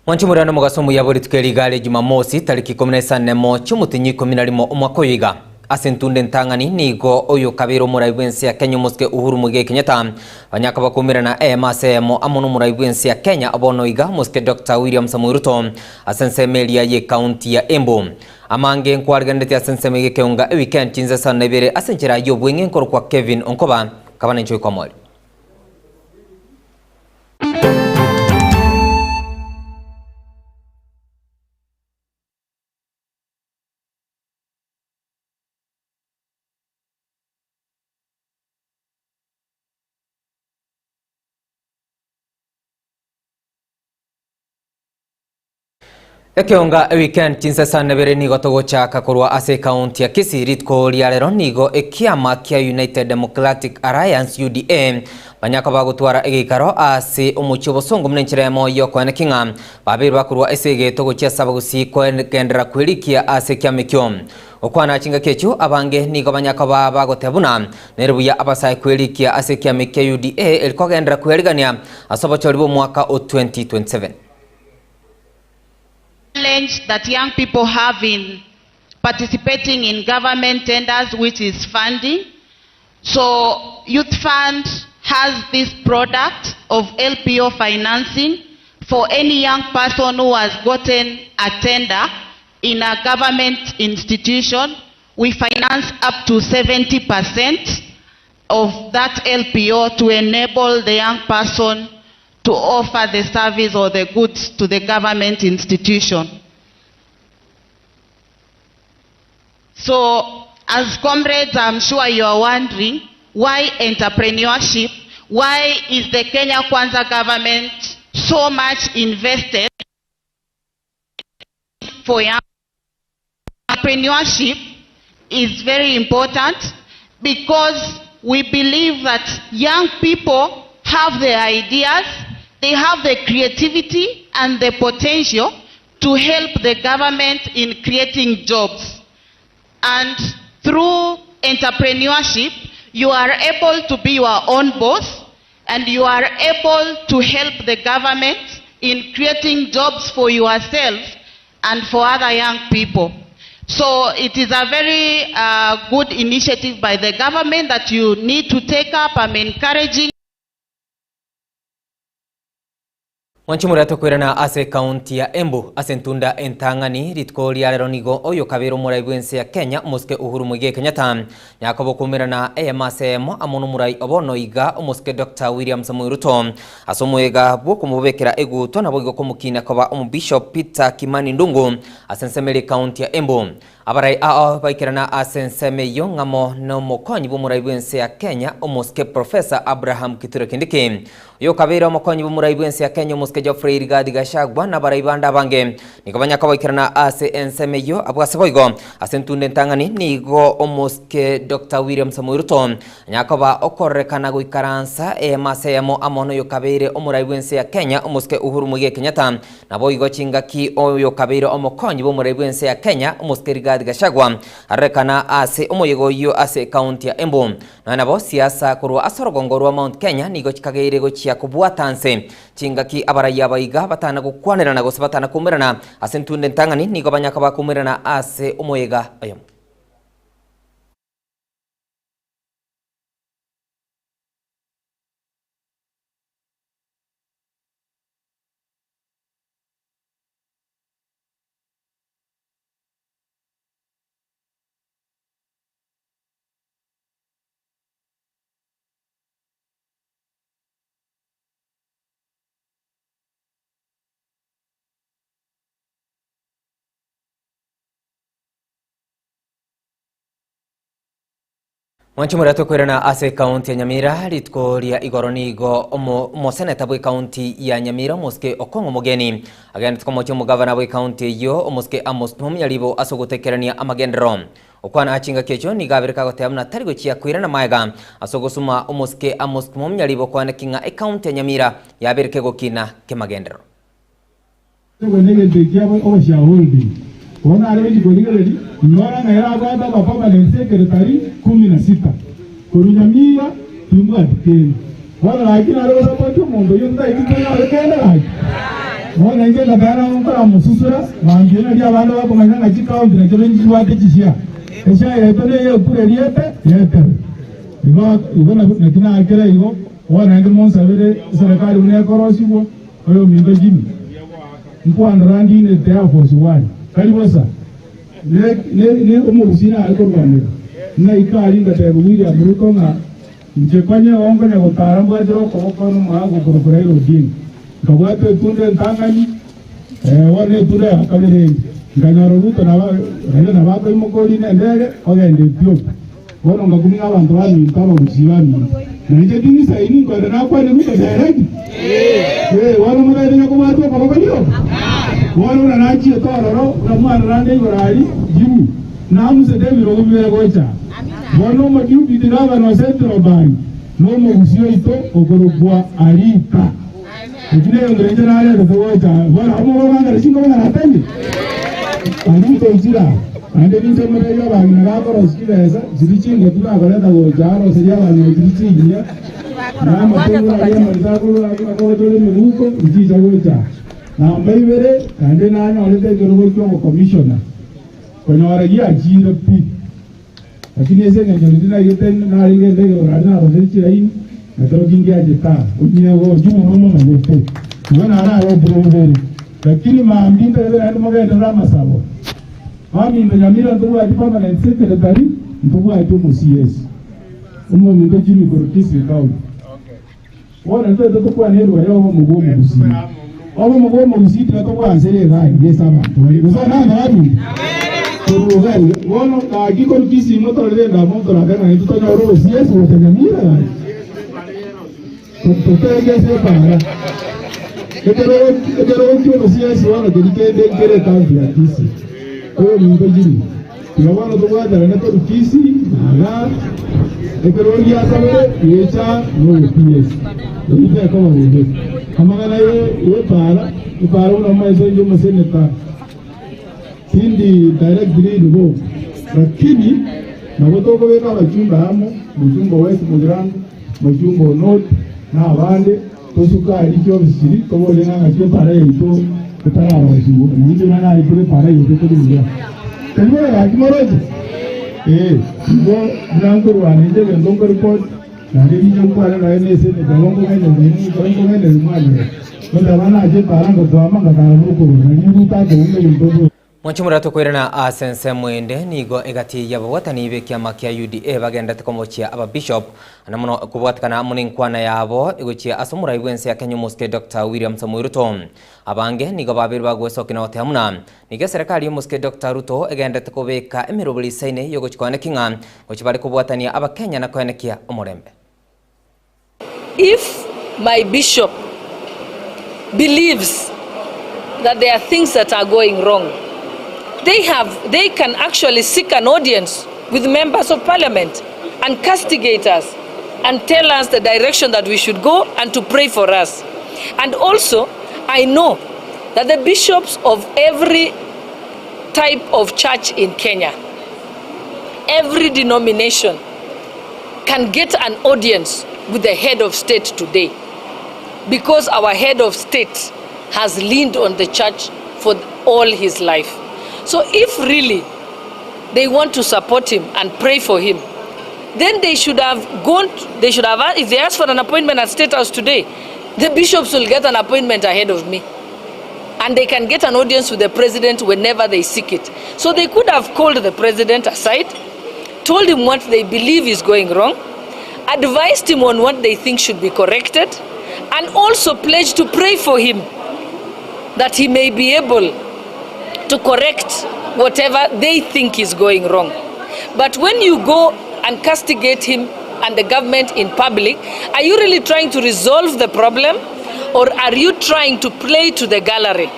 Mwanchimurano mugasomu yaburi tukerigale Jumamosi tariki 14 mo cyumutinyi 11 umwaka wiga asentunde ntangani nigo oyo kabiro murayibwensi ya Kenya muske Uhuru Muigai Kenyatta banyaka bakumirana emasemo amono murayibwensi ya Kenya abono iga muske Dr. William Samoei Ruto asensemelia ye county ya Embu amange nkwarigandete asenseme Ekeonga weekend Chinsa sana Ibere asenchira yo bwenge nkoro kwa Kevin Onkoba kabana nchoy kwa mwali. Ekeonga weekend Chinsa sana Ibere nigo togochaka korwa ase county ya Kisii ritko liarero nigo ekiama kia United Democratic Alliance UDA banyaka bagutwara egikaro ase umuchi bosongo mnenchiremo yo kwane kinga babiri bakurwa esege togochia sabagusi kwendera kwirikia ase kiamekyo okwana chinga kechu abange nigo banyaka bagotebuna nerubuya abasai kwirikia ase kiamekyo UDA elikogendera kwirigania asobochoribo mwaka o 2027. Challenge that young people have in participating in government tenders, which is funding. So Youth Fund has this product of LPO financing for any young person who has gotten a tender in a government institution. We finance up to 70% of that LPO to enable the young person to offer the service or the goods to the government institution. So, as comrades, I'm sure you are wondering, why entrepreneurship? Why is the Kenya Kwanza government so much invested for young? Entrepreneurship is very important because we believe that young people have the ideas, they have the creativity and the potential to help the government in creating jobs. And through entrepreneurship, you are able to be your own boss and you are able to help the government in creating jobs for yourself and for other young people. So it is a very good initiative by the government that you need to take up. I'm encouraging. Wanchimura tokwirana ase county ya Embu asentunda entangani ritko liarero nigo oyo kabiro murayibwensi ya Kenya muske Uhuru Muigai Kenyatta yakobo kumirana emasemo amono murai obono iga muske Dr. William Samoei Ruto asomoega bwoko mubekera eguto na bogo komukina koba Bishop Peter Kimani Ndungu asensemeli county ya Embu abarai baikirana asenseme yongamo no mokonyi bumurayibwensi ya Kenya muske Professor Abraham Kithure Kindiki yo kabiro mokonyi bumurayibwensi ya Kenya muske Geoffrey Rigadi Gachagua na barayibanda bange nikabanya kabaikirana ase ensemeyo abwaseboigo asentunde ntangani nigo omuske Dr. William Samoei Ruto nyakoba okorekana guikaransa masemo amono yo kabire omurayibwensi ya Kenya omuske Uhuru Muigai Kenyatta naboigo chingaki oyo kabire omokonyi bumurayibwensi ya Kenya omuske Rigadi Gachagua arekana ase omoyego yo ase county ya Embu na nabo siasa kurwa asorogongorwa Mount Kenya nigo chikagire gochia kubwatanse chingaki abaraya baiga batana gukwanirana gose batana kumirana asentunde ntangani nigo banyaka bakumirana ase omoyega ayo. Wanchimura tokwirana ase county ya Nyamira ritko ria igoronigo omo seneta bwe county ya Nyamira muske Okongo Mugeni agenda tkomocho mugavana bwe county yo muske Amos Mumyalibo asogotekerania amagendero okwana achinga kecho ni gabirika gotemna tarigo chia kwirana maega asogosuma muske Amos Mumyalibo kwana kinga county ya Nyamira yabirike gokina kemagendero Wana already goligeli ngora na era baba baba na secretary 16 Kurunyamira timwa dikeni wana lakini alikuwa sababu mundo yunda ikitana rekenda hai Mwana ingela bana nkora mususura mangena dia bana bako manyanga chikao ndira kyo wate chishia. Esha yetone ye kure liete yete. Igona nakina akera igo wana ngi monsa bere serikali une korosibo oyo mindo jimi. Mkwanda randi ne there for one. Kalibosa. Ne omusina alikorwanira. Na ikali ngatebo William Ruto na nchekwanye ongonya gotarambwa dro kokono mwago korokorero dini. Kawate tunde ntangani wane tunde akabere nganyaro Ruto na bako imokoli ndege ogende Ethiopia. Wono ngakumi abantu bami ntaba busibami. Nje dini saini kwa na kwa ni Ruto direct. Wono mudade nyako batu bakabaliyo. Wono na nachi etororo na mwana rande ngorali jimu. Na muse debi rogumira gocha. Wono mo diu bidinaba no centro bank. No mo busio ito ogorogwa alika. Ikine yongereje nale ndogoja bora amo banga rishinga banga natende ari tojira ande ninje mudaya banga ngakoro sikireza zirichinga tunakoreta gojaro seria banga zirichinga na matunga ya mazakuru akako dole muruko njija goja na Ibere ande nanya olete gorogo kyo commissioner konyora ya jira pi lakini ese ngajolina yeten na ringende gorana rozechira ini Natokingi ajita, ujine go jumu mama mwepe. Wana ara wa bromveri. Lakini maambinda yale hadi magenda rama sabo. Mami ndo Nyamira ndo ati permanent secretary, ndo ati mu CS. Umo ndo jini ko Kisii kaunti. Wana ndo ndo kwa nero ya wa mugomo Kisii. Obo mugomo Kisii ndo kwa ansere gai yesa ba. Ndo na ngani. Ndo gai, wana ka giko Kisii moto le na moto la kana ndo ndo ro CS wa Nyamira. Tutenge separa. Ekero kyo siasi wana dedikende kere kaunti ya Kisii. Oyo mingo jini. Tiwana tugwada na to Kisii na ekero ya sabe yecha no PS. Ite kama wewe. Kamana ye para una maizo yo maseneta. Hindi direct grade go. Lakini na wotoko weka wachumba hamo, mchumba west mugrango, mchumba north na abande tosuka alikyo bisiri tobole nga kyo para yito kutara abashibo nije nana ipure para yito kuduya kelwe yakimoroje ngo branko rwanije ngombe report na nje kwara na NSA ne dalongo ngene mwana ndo bana aje para ngo twamanga kana ruko na nyuta ko ngene Mwanchimura tukwirana asense mwende nigo egati yabawatani be kiama kia UDA bagenda tekomochia aba bishop anamuno kubwatikana muninkwana yabo igochia asomura ibwense ya Kenya muske Dr. William Samoei Ruto abange nigo babiri bagwesokina otemuna nige serikali muske Dr. Ruto egenda tekobeka emirobuli saine yogochikwane kinga gochibali kubwatania aba Kenya na kwenekia omorembe. If my bishop believes that there are things that are going wrong, they can actually seek an audience with members of parliament and castigate us and tell us the direction that we should go and to pray for us. And also, I know that the bishops of every type of church in Kenya, every denomination, can get an audience with the head of state today, because our head of state has leaned on the church for all his life. So if really they want to support him and pray for him, then they should have if they ask for an appointment at State House today, the bishops will get an appointment ahead of me. And they can get an audience with the president whenever they seek it. So they could have called the president aside, told him what they believe is going wrong, advised him on what they think should be corrected, and also pledged to pray for him that he may be able to correct whatever they think is going wrong. But when you go and castigate him and the government in public, are you really trying to resolve the problem, or are you trying to play to the gallery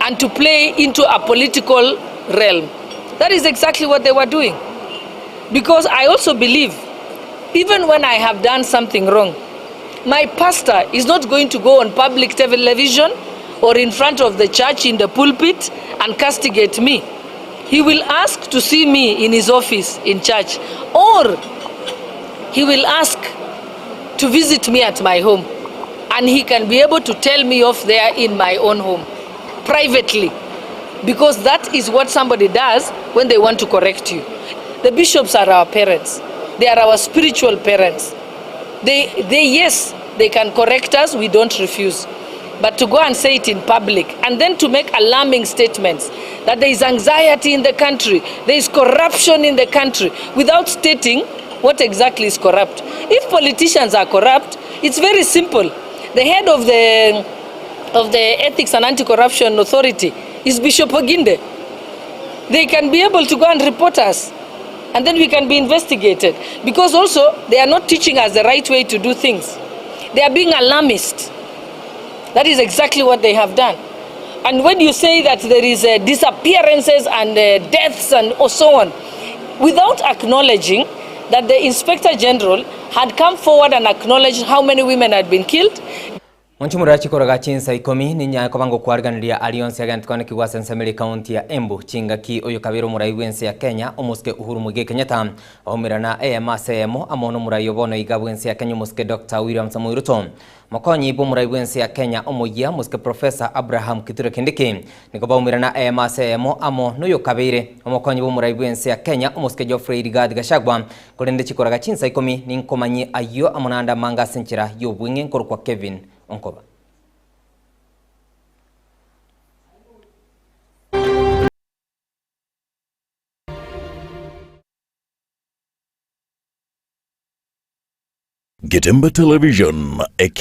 and to play into a political realm? That is exactly what they were doing. Because I also believe, even when I have done something wrong, my pastor is not going to go on public television or in front of the church in the pulpit and castigate me. He will ask to see me in his office in church, or he will ask to visit me at my home. and he can be able to tell me off there in my own home, privately, because that is what somebody does when they want to correct you. The bishops are our parents. They are our spiritual parents. Yes, they can correct us, we don't refuse. But to go and say it in public and then to make alarming statements that there is anxiety in the country, there is corruption in the country, without stating what exactly is corrupt. If politicians are corrupt, it's very simple. The head of the Ethics and Anti-Corruption Authority is Bishop Oginde. They can be able to go and report us, and then we can be investigated. Because also, they are not teaching us the right way to do things. They are being alarmist. That is exactly what they have done. And when you say that there is disappearances and deaths and so on, without acknowledging that the Inspector General had come forward and acknowledged how many women had been killed. Mwanchimura chikoraga Chinsa ikomi ninya kobango kwarganiria alliance agent kwane kiwa Sensameli county ya Embu chingaki oyo kabiro murai wense ya Kenya omuske Uhuru Muigai Kenyatta omirana AMACM amono murai obono igabwense ya Kenya muske Dr. William Samoei Ruto mokonyi bo murai wense ya Kenya omoyia muske Professor Abraham Kithure Kindiki nikoba omirana AMACM amo noyo kabire omokonyi bo murai wense ya Kenya omuske Geoffrey Rigathi Gachagua kolende chikoraga Chinsa ikomi ninkomanyi ayo amonanda manga senchira yo bwinge nkorokwa Kevin Onkoba. Getembe Television, Ekeonga.